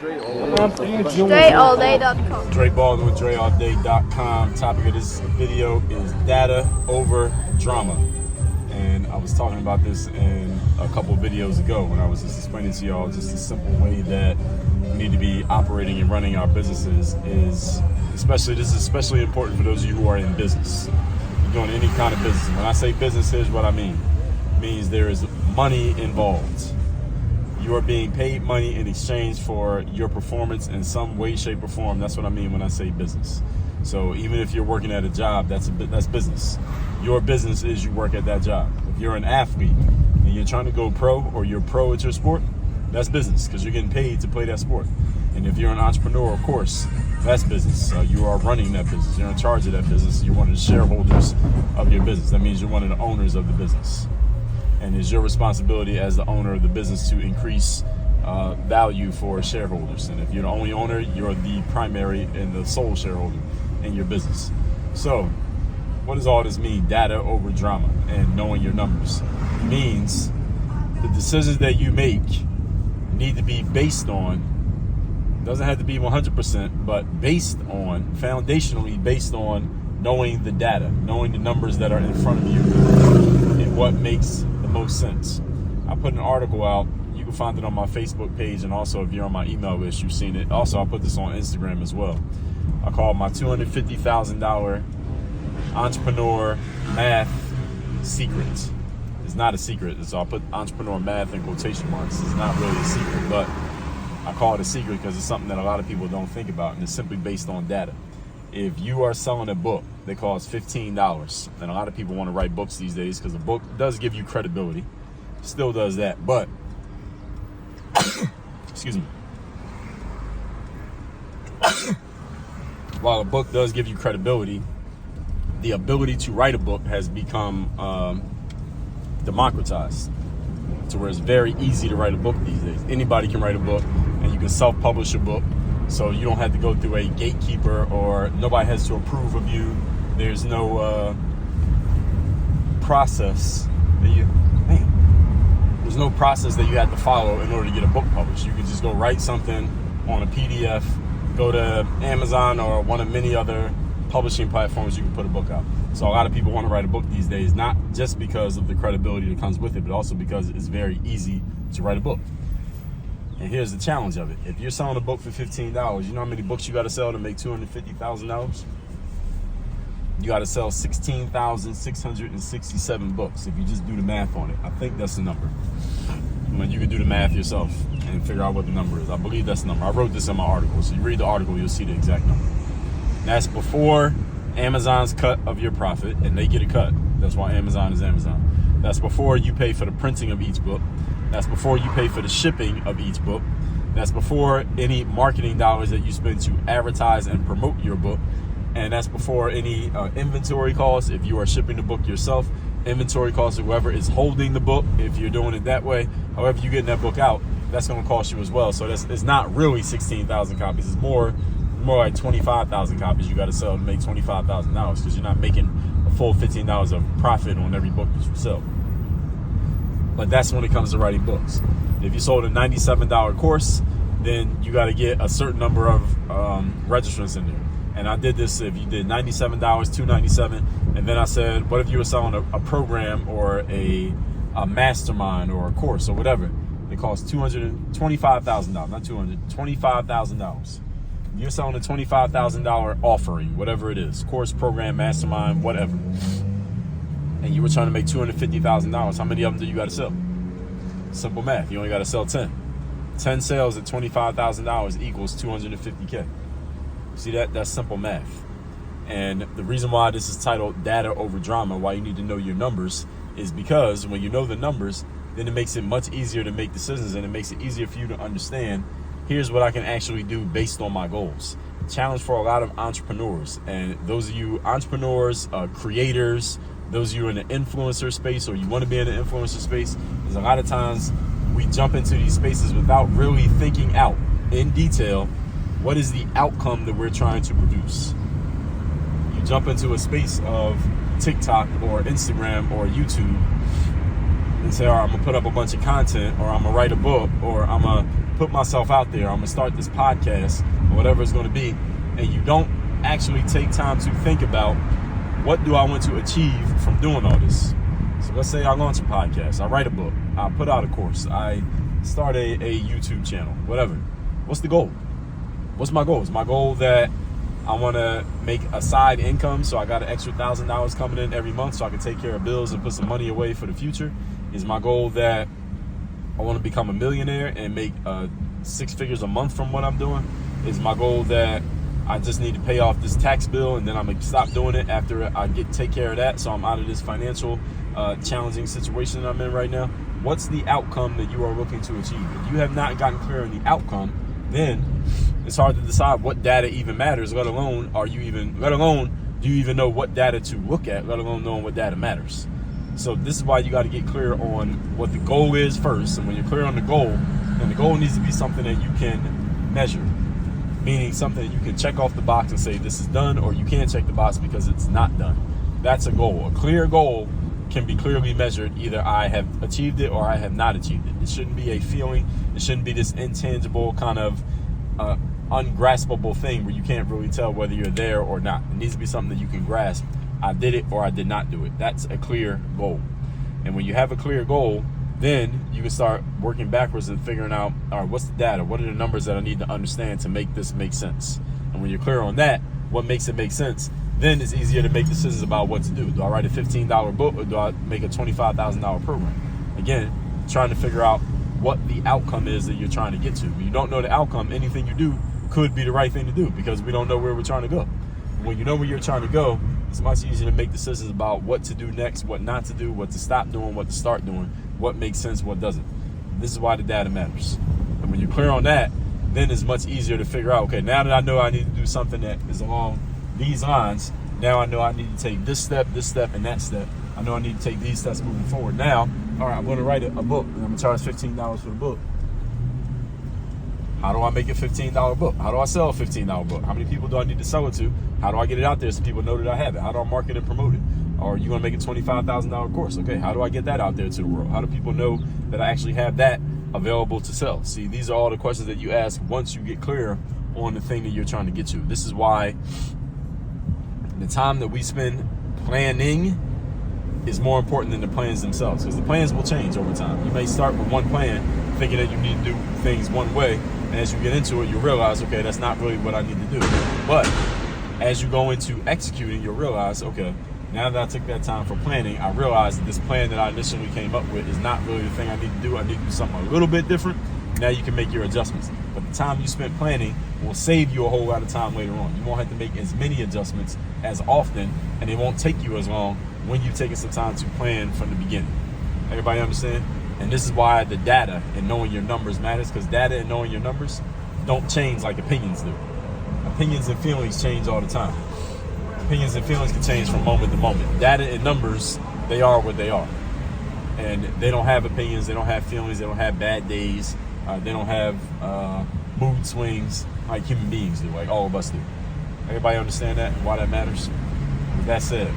DreAllDay.com. Dre Baldwin with DreAllDay.com. Topic of this video is data over drama. And I was talking about this in a couple of videos ago when I was just explaining to y'all just a simple way that we need to be operating and running our businesses this is especially important for those of you who are in business. You're doing any kind of business. When I say business, here's what I mean. It means there is money involved. You are being paid money in exchange for your performance in some way, shape, or form. That's what I mean when I say business. So even if you're working at a job, that's business. Your business is you work at that job. If you're an athlete and you're trying to go pro, or you're pro at your sport, that's business because you're getting paid to play that sport. And if you're an entrepreneur, of course, that's business. You are running that business. You're in charge of that business. You're one of the shareholders of your business. That means you're one of the owners of the business. And it's your responsibility as the owner of the business to increase value for shareholders. And if you're the only owner, you're the primary and the sole shareholder in your business. So what does all this mean? Data over drama and knowing your numbers. It means the decisions that you make need to be based on, doesn't have to be 100%, but foundationally based on knowing the data, knowing the numbers that are in front of you and what makes most sense. I put an article out. You can find it on my Facebook page, and also if you're on my email list, you've seen it. Also, I'll put this on Instagram as well. I call it my $250,000 entrepreneur math secret. It's not a secret, so I'll put entrepreneur math in quotation marks. It's not really a secret, but I call it a secret because it's something that a lot of people don't think about, and it's simply based on data. If you are selling a book that costs $15, and a lot of people want to write books these days because a book does give you credibility, still does that, but excuse me. While a book does give you credibility, the ability to write a book has become democratized to where it's very easy to write a book these days. Anybody can write a book, and you can self-publish a book. So you don't have to go through a gatekeeper, or nobody has to approve of you. There's no process that there's no process that you have to follow in order to get a book published. You can just go write something on a PDF, go to Amazon or one of many other publishing platforms, you can put a book out. So a lot of people want to write a book these days, not just because of the credibility that comes with it, but also because it's very easy to write a book. And here's the challenge of it. If you're selling a book for $15, you know how many books you got to sell to make $250,000? You got to sell 16,667 books if you just do the math on it. I think that's the number. I mean, you can do the math yourself and figure out what the number is. I believe that's the number. I wrote this in my article. So you read the article, you'll see the exact number. That's before Amazon's cut of your profit, and they get a cut. That's why Amazon is Amazon. That's before you pay for the printing of each book. That's before you pay for the shipping of each book. That's before any marketing dollars that you spend to advertise and promote your book. And that's before any inventory costs if you are shipping the book yourself. Inventory costs of whoever is holding the book, if you're doing it that way. However you getting that book out, that's going to cost you as well. So it's not really 16,000 copies. It's more like 25,000 copies you got to sell to make $25,000 because you're not making a full $15 of profit on every book that you sell. But that's when it comes to writing books. If you sold a $97 course, then you got to get a certain number of registrants in there. And I did this if you did $97, $297, and then I said, what if you were selling a program or a mastermind or a course or whatever? It costs $225,000, not $200, $25,000. You're selling a $25,000 offering, whatever it is, course, program, mastermind, whatever. And you were trying to make $250,000. How many of them do you got to sell? Simple math. You only got to sell 10. 10 sales at $25,000 equals $250K. See that? That's simple math. And the reason why this is titled Data Over Drama, why you need to know your numbers, is because when you know the numbers, then it makes it much easier to make decisions, and it makes it easier for you to understand, here's what I can actually do based on my goals. Challenge for a lot of entrepreneurs. And those of you entrepreneurs, creators, those of you in the influencer space, or you want to be in the influencer space, is a lot of times we jump into these spaces without really thinking out in detail what is the outcome that we're trying to produce. You jump into a space of TikTok or Instagram or YouTube and say, all right, I'm gonna put up a bunch of content, or I'm gonna write a book, or I'm gonna put myself out there, I'm going to start this podcast, or whatever it's going to be, and you don't actually take time to think about what do I want to achieve from doing all this. So let's say I launch a podcast, I write a book, I put out a course, I start a YouTube channel, whatever. What's the goal? What's my goal? Is my goal that I want to make a side income, so I got an extra $1,000 coming in every month so I can take care of bills and put some money away for the future? Is my goal that I want to become a millionaire and make 6 figures a month from what I'm doing? Is my goal that I just need to pay off this tax bill and then I'm going to stop doing it after I take care of that, so I'm out of this financial challenging situation that I'm in right now? What's the outcome that you are looking to achieve? If you have not gotten clear on the outcome, then it's hard to decide what data even matters, let alone do you even know what data to look at, let alone knowing what data matters. So this is why you got to get clear on what the goal is first. And when you're clear on the goal, then the goal needs to be something that you can measure, meaning something that you can check off the box and say this is done, or you can't check the box because it's not done. That's a goal. A clear goal can be clearly measured. Either I have achieved it or I have not achieved it. It shouldn't be a feeling. It shouldn't be this intangible kind of ungraspable thing where you can't really tell whether you're there or not. It needs to be something that you can grasp. I did it or I did not do it. That's a clear goal. And when you have a clear goal, then you can start working backwards and figuring out, all right, what's the data? What are the numbers that I need to understand to make this make sense? And when you're clear on that, what makes it make sense, then it's easier to make decisions about what to do. Do I write a $15 book or do I make a $25,000 program? Again, trying to figure out what the outcome is that you're trying to get to. When you don't know the outcome, anything you do could be the right thing to do because we don't know where we're trying to go. When you know where you're trying to go, it's much easier to make decisions about what to do next, what not to do, what to stop doing, what to start doing, what makes sense, what doesn't. This is why the data matters. And when you're clear on that, then it's much easier to figure out, okay, now that I know I need to do something that is along these lines, now I know I need to take this step, and that step. I know I need to take these steps moving forward. Now, all right, I'm going to write a book, and I'm going to charge $15 for the book. How do I make a $15 book? How do I sell a $15 book? How many people do I need to sell it to? How do I get it out there so people know that I have it? How do I market and promote it? Or are you going to make a $25,000 course? Okay, how do I get that out there to the world? How do people know that I actually have that available to sell? See, these are all the questions that you ask once you get clear on the thing that you're trying to get to. This is why the time that we spend planning is more important than the plans themselves, because the plans will change over time. You may start with one plan thinking that you need to do things one way, and as you get into it, you realize, okay, that's not really what I need to do. But as you go into executing, you'll realize, okay, now that I took that time for planning, I realized that this plan that I initially came up with is not really the thing I need to do. I need to do something a little bit different. Now you can make your adjustments. But the time you spent planning will save you a whole lot of time later on. You won't have to make as many adjustments as often, and it won't take you as long when you've taken some time to plan from the beginning. Everybody understand? And this is why the data and knowing your numbers matters, because data and knowing your numbers don't change like opinions do. Opinions and feelings change all the time. Opinions and feelings can change from moment to moment. Data and numbers, they are what they are. And they don't have opinions, they don't have feelings, they don't have bad days, they don't have mood swings like human beings do, like all of us do. Everybody understand that and why that matters? With that said,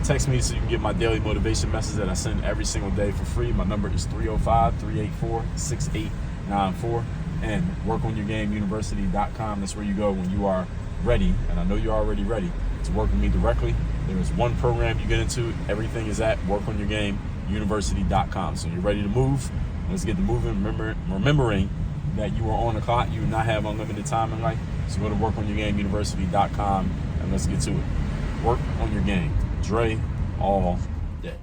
text me so you can get my daily motivation message that I send every single day for free. My number is 305-384-6894. And workonyourgameuniversity.com. That's where you go when you are ready, and I know you're already ready, to work with me directly. There is one program you get into. Everything is at workonyourgameuniversity.com. So you're ready to move. Let's get to moving. Remembering that you are on the clock. You do not have unlimited time in life. So go to workonyourgameuniversity.com and let's get to it. Work on your game. Dre all day.